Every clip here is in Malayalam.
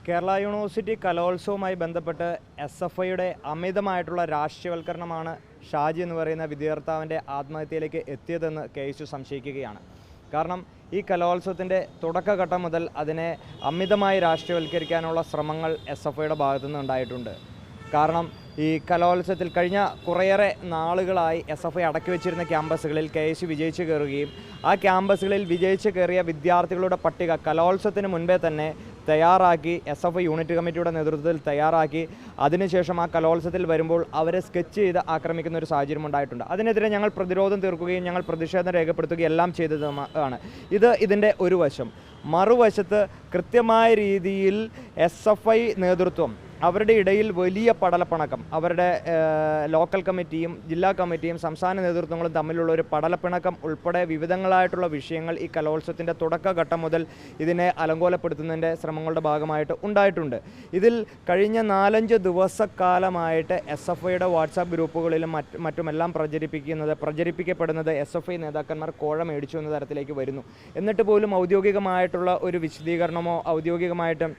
കേരള യൂണിവേഴ്സിറ്റി കലോത്സവവുമായി ബന്ധപ്പെട്ട് SFIയുടെ അമിതമായിട്ടുള്ള രാഷ്ട്രീയവൽക്കരണമാണ് ഷാജി എന്ന് പറയുന്ന വിദ്യാർത്ഥാവിൻ്റെ ആത്മഹത്യയിലേക്ക് എത്തിയതെന്ന് KSU സംശയിക്കുകയാണ്. കാരണം ഈ കലോത്സവത്തിൻ്റെ തുടക്കഘട്ടം മുതൽ അതിനെ അമിതമായി രാഷ്ട്രീയവൽക്കരിക്കാനുള്ള ശ്രമങ്ങൾ SFIയുടെ ഭാഗത്തുനിന്ന് ഉണ്ടായിട്ടുണ്ട്. കാരണം ഈ കലോത്സവത്തിൽ കഴിഞ്ഞ കുറേയേറെ നാളുകളായി SFI അടക്കി വെച്ചിരുന്ന ക്യാമ്പസുകളിൽ KSU വിജയിച്ച് കയറുകയും ആ ക്യാമ്പസുകളിൽ വിജയിച്ച് കയറിയ വിദ്യാർത്ഥികളുടെ പട്ടിക കലോത്സവത്തിന് മുൻപേ തന്നെ തയ്യാറാക്കി SFI യൂണിറ്റ് കമ്മിറ്റിയുടെ നേതൃത്വത്തിൽ തയ്യാറാക്കി അതിനുശേഷം ആ കലോത്സവത്തിൽ വരുമ്പോൾ അവരെ സ്കെച്ച് ചെയ്ത് ആക്രമിക്കുന്ന ഒരു സാഹചര്യം ഉണ്ടായിട്ടുണ്ട്. അതിനെതിരെ ഞങ്ങൾ പ്രതിരോധം തീർക്കുകയും ഞങ്ങൾ പ്രതിഷേധം രേഖപ്പെടുത്തുകയും എല്ലാം ചെയ്തതാണ്. ഇതിൻ്റെ ഒരു വശം. മറുവശത്ത് കൃത്യമായ രീതിയിൽ SFI നേതൃത്വം അവരുടെ ഇടയിൽ വലിയ പടലപ്പിണക്കം, അവരുടെ ലോക്കൽ കമ്മിറ്റിയും ജില്ലാ കമ്മിറ്റിയും സംസ്ഥാന നേതൃത്വങ്ങളും തമ്മിലുള്ള ഒരു പടലപ്പിണക്കം ഉൾപ്പെടെ വിവിധങ്ങളായിട്ടുള്ള വിഷയങ്ങൾ ഈ കലോത്സവത്തിൻ്റെ തുടക്കഘട്ടം മുതൽ ഇതിനെ അലങ്കോലപ്പെടുത്തുന്നതിൻ്റെ ശ്രമങ്ങളുടെ ഭാഗമായിട്ട് ഉണ്ടായിട്ടുണ്ട്. ഇതിൽ കഴിഞ്ഞ 4-5 ദിവസക്കാലമായിട്ട് SFIയുടെ വാട്സാപ്പ് ഗ്രൂപ്പുകളിലും മറ്റുമെല്ലാം പ്രചരിപ്പിക്കപ്പെടുന്നത് SFI നേതാക്കന്മാർ കോഴ മേടിച്ചു എന്ന തരത്തിലേക്ക് വരുന്നു. എന്നിട്ട് പോലും ഔദ്യോഗികമായിട്ടുള്ള ഒരു വിശദീകരണമോ ഔദ്യോഗികമായിട്ട്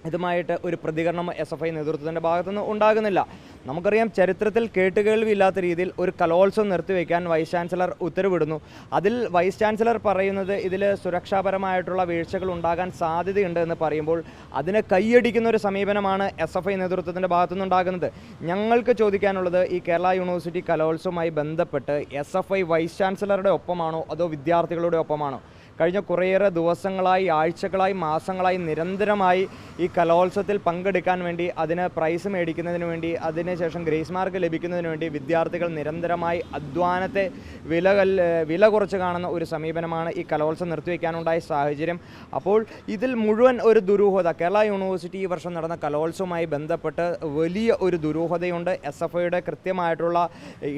ഇതുമായിട്ട് ഒരു പ്രതികരണം SFI നേതൃത്വത്തിൻ്റെ ഭാഗത്തുനിന്ന് ഉണ്ടാകുന്നില്ല. നമുക്കറിയാം, ചരിത്രത്തിൽ കേട്ടുകേൾവിയില്ലാത്ത രീതിയിൽ ഒരു കലോത്സവം നിർത്തിവെക്കാൻ വൈസ് ചാൻസലർ ഉത്തരവിടുന്നു. അതിൽ വൈസ് ചാൻസലർ പറയുന്നത് ഇതിൽ സുരക്ഷാപരമായിട്ടുള്ള വീഴ്ചകൾ ഉണ്ടാകാൻ സാധ്യതയുണ്ട് എന്ന് പറയുമ്പോൾ അതിനെ കൈയടിക്കുന്ന ഒരു സമീപനമാണ് SFI നേതൃത്വത്തിൻ്റെ ഭാഗത്തുനിന്ന് ഉണ്ടാകുന്നത്. ഞങ്ങൾക്ക് ചോദിക്കാനുള്ളത്, ഈ കേരള യൂണിവേഴ്സിറ്റി കലോത്സവവുമായി ബന്ധപ്പെട്ട് SFI വൈസ് ചാൻസലറുടെ ഒപ്പമാണോ അതോ വിദ്യാർത്ഥികളുടെ ഒപ്പമാണോ? കഴിഞ്ഞ കുറേയേറെ ദിവസങ്ങളായി, ആഴ്ചകളായി, മാസങ്ങളായി നിരന്തരമായി ഈ കലോത്സവത്തിൽ പങ്കെടുക്കാൻ വേണ്ടി, അതിന് പ്രൈസ് മേടിക്കുന്നതിന് വേണ്ടി, അതിനുശേഷം ഗ്രേസ് മാർക്ക് ലഭിക്കുന്നതിന് വേണ്ടി വിദ്യാർത്ഥികൾ നിരന്തരമായി അധ്വാനത്തെ വില കുറച്ച് കാണുന്ന ഒരു സമീപനമാണ് ഈ കലോത്സവം നിർത്തിവെക്കാനുണ്ടായ സാഹചര്യം. അപ്പോൾ ഇതിൽ മുഴുവൻ ഒരു ദുരൂഹത, കേരള യൂണിവേഴ്സിറ്റി ഈ വർഷം നടന്ന കലോത്സവവുമായി ബന്ധപ്പെട്ട് വലിയ ഒരു ദുരൂഹതയുണ്ട്. SFIയുടെ കൃത്യമായിട്ടുള്ള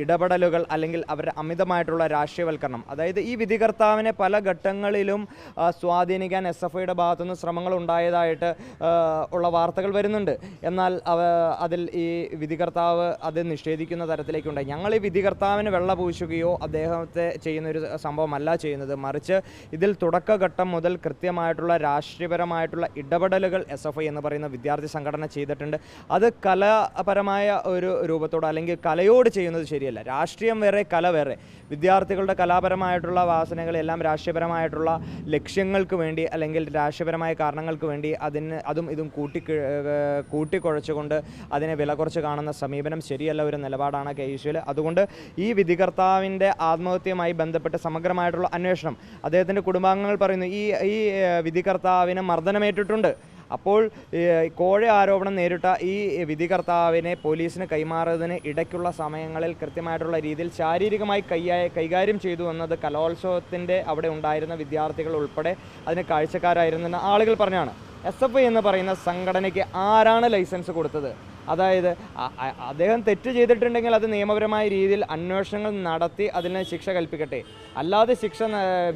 ഇടപെടലുകൾ അല്ലെങ്കിൽ അവരുടെ അമിതമായിട്ടുള്ള രാഷ്ട്രീയവൽക്കരണം, അതായത് ഈ വിധികർത്താവിനെ പല ഘട്ടങ്ങളിലും സ്വാധീനിക്കാൻ SFIയുടെ ഭാഗത്തുനിന്ന് ശ്രമങ്ങൾ ഉണ്ടായതായിട്ട് ഉള്ള വാർത്തകൾ വരുന്നുണ്ട്. എന്നാൽ അതിൽ ഈ വിധികർത്താവ് അത് നിഷേധിക്കുന്ന തരത്തിലേക്കുണ്ടായി. ഞങ്ങൾ ഈ വിധികർത്താവിന് വെള്ള പൂശുകയോ അദ്ദേഹത്തെ ചെയ്യുന്നൊരു സംഭവമല്ല ചെയ്യുന്നത്, മറിച്ച് ഇതിൽ തുടക്കഘട്ടം മുതൽ കൃത്യമായിട്ടുള്ള രാഷ്ട്രീയപരമായിട്ടുള്ള ഇടപെടലുകൾ SFI എന്ന് പറയുന്ന വിദ്യാർത്ഥി സംഘടന ചെയ്തിട്ടുണ്ട്. അത് കലാപരമായ ഒരു രൂപത്തോട് അല്ലെങ്കിൽ കലയോട് ചെയ്യുന്നത് ശരിയല്ല. രാഷ്ട്രീയം വേറെ, കല വേറെ. വിദ്യാർത്ഥികളുടെ കലാപരമായിട്ടുള്ള വാസനകളെല്ലാം രാഷ്ട്രീയപരമായിട്ടുള്ള ലക്ഷ്യങ്ങൾക്ക് വേണ്ടി അല്ലെങ്കിൽ രാഷ്ട്രീയപരമായ കാരണങ്ങൾക്ക് വേണ്ടി അതും ഇതും കൂട്ടിക്കുഴച്ചുകൊണ്ട് അതിനെ വില കുറച്ച് കാണുന്ന സമീപനം ശരിയല്ല, ഒരു നിലപാടാണ് KSUവിൽ. അതുകൊണ്ട് ഈ വിധികർത്താവിൻ്റെ ആത്മഹത്യയുമായി ബന്ധപ്പെട്ട് സമഗ്രമായിട്ടുള്ള അന്വേഷണം, അദ്ദേഹത്തിൻ്റെ കുടുംബാംഗങ്ങൾ പറയുന്നു ഈ വിധികർത്താവിന് മർദ്ദനമേറ്റിട്ടുണ്ട്. അപ്പോൾ കോഴ ആരോപണം നേരിട്ട ഈ വിധികർത്താവിനെ പോലീസിന് കൈമാറുന്നതിന് ഇടയ്ക്കുള്ള സമയങ്ങളിൽ കൃത്യമായിട്ടുള്ള രീതിയിൽ ശാരീരികമായി കൈകാര്യം ചെയ്തു എന്നത് കലോത്സവത്തിൻ്റെ അവിടെ ഉണ്ടായിരുന്ന വിദ്യാർത്ഥികൾ ഉൾപ്പെടെ അതിന് കാഴ്ചക്കാരായിരുന്ന ആളുകൾ പറഞ്ഞാണ്. SFI എന്ന് പറയുന്ന സംഘടനയ്ക്ക് ആരാണ് ലൈസൻസ് കൊടുത്തത്? അതായത് അദ്ദേഹം തെറ്റ് ചെയ്തിട്ടുണ്ടെങ്കിൽ അത് നിയമപരമായ രീതിയിൽ അന്വേഷണങ്ങൾ നടത്തി അതിന് ശിക്ഷ കൽപ്പിക്കട്ടെ. അല്ലാതെ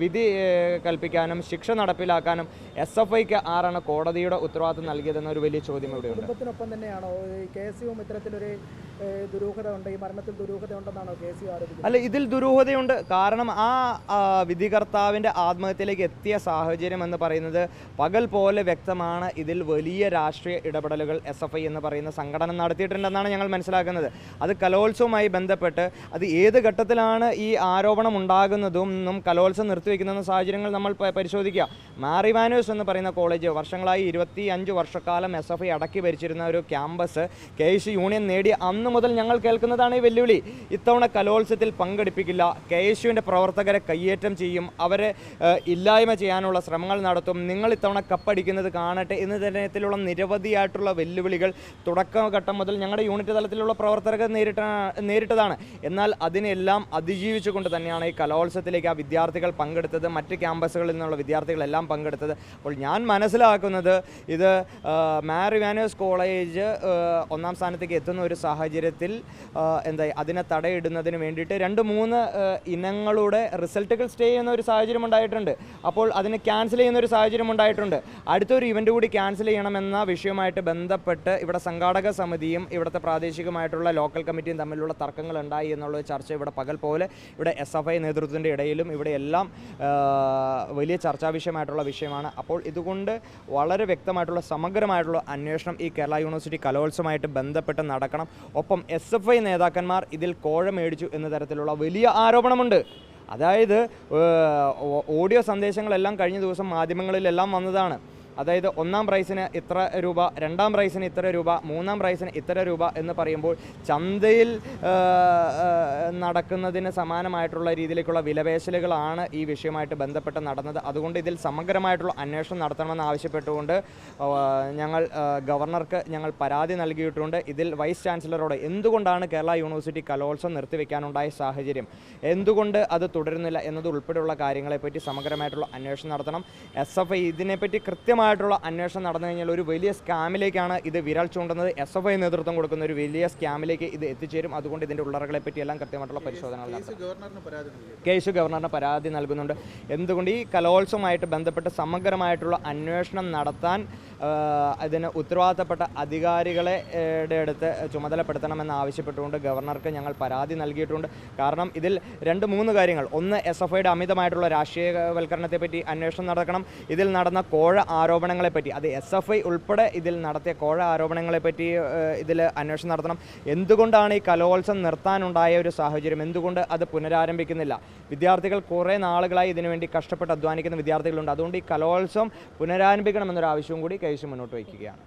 വിധി കൽപ്പിക്കാനും ശിക്ഷ നടപ്പിലാക്കാനും SFIക്ക് ആരാണ് കോടതിയുടെ ഉത്തരവാദിത്വം നൽകിയതെന്നൊരു വലിയ ചോദ്യം ഇവിടെയുണ്ട്. കുടുംബത്തിനൊപ്പം തന്നെയാണോ KSUവും ഇത്തരത്തിലൊരു ദുരൂഹത ഉണ്ട്, ഈ മരണത്തിൽ ദുരൂഹത ഉണ്ടെന്നാണോ KSU ആരോപിക്കുന്നത്? അല്ല, ഇതിൽ ദുരൂഹതയുണ്ട്. കാരണം ആ വിധികർത്താവിൻ്റെ ആത്മഹത്യയിലേക്ക് എത്തിയ സാഹചര്യം എന്ന് പറയുന്നത് പകൽ പോലെ വ്യക്തമാണ്. ഇതിൽ വലിയ രാഷ്ട്രീയ ഇടപെടലുകൾ SFI എന്ന് പറയുന്ന സംഘടന നടത്തിയിട്ടുണ്ടെന്നാണ് ഞങ്ങൾ മനസ്സിലാക്കുന്നത്. അത് കലോത്സവവുമായി ബന്ധപ്പെട്ട് അത് ഏത് ഘട്ടത്തിലാണ് ഈ ആരോപണം ഉണ്ടാകുന്നതും കലോത്സവം നിർത്തിവെക്കുന്ന സാഹചര്യങ്ങൾ നമ്മൾ പരിശോധിക്കുക. മാർ ഇവാനിയോസ് എന്ന് പറയുന്ന കോളേജ് വർഷങ്ങളായി 25 വർഷക്കാലം SFI അടക്കി ഭരിച്ചിരുന്ന ഒരു ക്യാമ്പസ് KSU യൂണിയൻ നേടി അന്ന് മുതൽ ഞങ്ങൾ കേൾക്കുന്നതാണ് ഈ വെല്ലുവിളി. ഇത്തവണ കലോത്സവത്തിൽ പങ്കെടുപ്പിക്കില്ല, KSUവിൻ്റെ പ്രവർത്തകരെ കയ്യേറ്റം ചെയ്യും, അവരെ ഇല്ലായ്മ ചെയ്യാനുള്ള ശ്രമങ്ങൾ നടത്തും, നിങ്ങൾ ഇത്തവണ കപ്പടിക്കുന്നത് കാണട്ടെ എന്ന തരത്തിലുള്ള നിരവധിയായിട്ടുള്ള വെല്ലുവിളികൾ തുടക്കഘട്ടം മുതൽ ഞങ്ങളുടെ യൂണിറ്റ് തലത്തിലുള്ള പ്രവർത്തകർ നേരിട്ടതാണ്. എന്നാൽ അതിനെല്ലാം അതിജീവിച്ചുകൊണ്ട് തന്നെയാണ് ഈ കലോത്സവത്തിലേക്ക് ആ വിദ്യാർത്ഥികൾ പങ്കെടുത്തത്, മറ്റ് ക്യാമ്പസുകളിൽ നിന്നുള്ള വിദ്യാർത്ഥികളെല്ലാം പങ്കെടുത്തത്. അപ്പോൾ ഞാൻ മനസ്സിലാക്കുന്നത് ഇത് മാർ ഇവാനിയോസ് കോളേജ് 1ാം സ്ഥാനത്തേക്ക് എത്തുന്ന ഒരു സാഹചര്യത്തിൽ അതിനെ തടയിടുന്നതിന് വേണ്ടിയിട്ട് 2-3 ഇനങ്ങളുടെ റിസൾട്ടുകൾ സ്റ്റേ ചെയ്യുന്ന ഒരു സാഹചര്യം ഉണ്ടായിട്ടുണ്ട്. അപ്പോൾ അതിനെ ക്യാൻസൽ ചെയ്യുന്ന ഒരു സാഹചര്യം ഉണ്ടായിട്ടുണ്ട്. അടുത്തൊരു ഇവൻ്റ് കൂടി ക്യാൻസൽ ചെയ്യണമെന്ന വിഷയവുമായിട്ട് ബന്ധപ്പെട്ട് ഇവിടെ സംഘാടക സമിതിയും ഇവിടുത്തെ പ്രാദേശികമായിട്ടുള്ള ലോക്കൽ കമ്മിറ്റിയും തമ്മിലുള്ള തർക്കങ്ങൾ ഉണ്ടായി എന്നുള്ള ചർച്ച ഇവിടെ പകൽ പോലെ ഇവിടെ SFI നേതൃത്വത്തിൻ്റെ ഇടയിലും ഇവിടെ എല്ലാം വലിയ ചർച്ചാ വിഷയമായിട്ടുള്ള വിഷയമാണ്. അപ്പോൾ ഇതുകൊണ്ട് വളരെ വ്യക്തമായിട്ടുള്ള സമഗ്രമായിട്ടുള്ള അന്വേഷണം ഈ കേരള യൂണിവേഴ്സിറ്റി കലോത്സവമായിട്ട് ബന്ധപ്പെട്ട് നടക്കണം. ഒപ്പം SFI നേതാക്കന്മാർ ഇതിൽ കോഴ മേടിച്ചു എന്ന തരത്തിലുള്ള വലിയ ആരോപണമുണ്ട്. അതായത് ഓഡിയോ സന്ദേശങ്ങളെല്ലാം കഴിഞ്ഞ ദിവസം മാധ്യമങ്ങളിലെല്ലാം വന്നതാണ്. അതായത് ഒന്നാം പ്രൈസിന് ഇത്ര രൂപ, രണ്ടാം പ്രൈസിന് ഇത്ര രൂപ, മൂന്നാം പ്രൈസിന് ഇത്ര രൂപ എന്ന് പറയുമ്പോൾ ചന്തയിൽ നടക്കുന്നതിന് സമാനമായിട്ടുള്ള രീതിയിലേക്കുള്ള വിലപേശലുകളാണ് ഈ വിഷയവുമായിട്ട് ബന്ധപ്പെട്ട് നടന്നത്. അതുകൊണ്ട് ഇതിൽ സമഗ്രമായിട്ടുള്ള അന്വേഷണം നടത്തണമെന്ന് ആവശ്യപ്പെട്ടുകൊണ്ട് ഞങ്ങൾ ഗവർണർക്ക് ഞങ്ങൾ പരാതി നൽകിയിട്ടുണ്ട്. ഇതിൽ വൈസ് ചാൻസലറോട് എന്തുകൊണ്ടാണ് കേരള യൂണിവേഴ്സിറ്റി കലോത്സവം നിർത്തിവെക്കാനുണ്ടായ സാഹചര്യം, എന്തുകൊണ്ട് അത് തുടരുന്നില്ല എന്നത് ഉൾപ്പെടെയുള്ള കാര്യങ്ങളെപ്പറ്റി സമഗ്രമായിട്ടുള്ള അന്വേഷണം നടത്തണം. SFI ഇതിനെപ്പറ്റി കൃത്യമായിട്ടുള്ള അന്വേഷണം നടന്നു കഴിഞ്ഞാൽ ഒരു വലിയ സ്കാമിലേക്കാണ് ഇത് വിരൽ ചൂണ്ടുന്നത്. SFI നേതൃത്വം കൊടുക്കുന്ന ഒരു വലിയ സ്കാമിലേക്ക് ഇത് എത്തിച്ചേരും. അതുകൊണ്ട് ഇതിൻ്റെ ഉള്ളറകളെ പറ്റിയെല്ലാം കൃത്യമായിട്ടുള്ള പരിശോധനകൾ കേസ് ഗവർണറിന് പരാതി നൽകുന്നുണ്ട്. എന്തുകൊണ്ട് ഈ കലോത്സവമായിട്ട് ബന്ധപ്പെട്ട് സമഗ്രമായിട്ടുള്ള അന്വേഷണം നടത്താൻ അതിന് ഉത്തരവാദിത്തപ്പെട്ട അധികാരികളെ അടുത്ത് ചുമതലപ്പെടുത്തണമെന്ന് ആവശ്യപ്പെട്ടുകൊണ്ട് ഗവർണർക്ക് ഞങ്ങൾ പരാതി നൽകിയിട്ടുണ്ട്. കാരണം ഇതിൽ 2-3 കാര്യങ്ങൾ. ഒന്ന്, SFIയുടെ അമിതമായിട്ടുള്ള രാഷ്ട്രീയവൽക്കരണത്തെപ്പറ്റി അന്വേഷണം നടക്കണം. ഇതിൽ നടന്ന കോഴ ആരോപണങ്ങളെപ്പറ്റി, അത് SFI ഉൾപ്പെടെ ഇതിൽ നടത്തിയ കോഴ ആരോപണങ്ങളെപ്പറ്റി ഇതിൽ അന്വേഷണം നടത്തണം. എന്തുകൊണ്ടാണ് ഈ കലോത്സവം നിർത്താനുണ്ടായ ഒരു സാഹചര്യം, എന്തുകൊണ്ട് അത് പുനരാരംഭിക്കുന്നില്ല? വിദ്യാർത്ഥികൾ കുറേ നാളുകളായി ഇതിനുവേണ്ടി കഷ്ടപ്പെട്ട് അധ്വാനിക്കുന്ന വിദ്യാർത്ഥികളുണ്ട്. അതുകൊണ്ട് ഈ കലോത്സവം പുനരാരംഭിക്കണമെന്നൊരു ആവശ്യവും കൂടി കേസ് മുന്നോട്ട് വയ്ക്കുകയാണ്.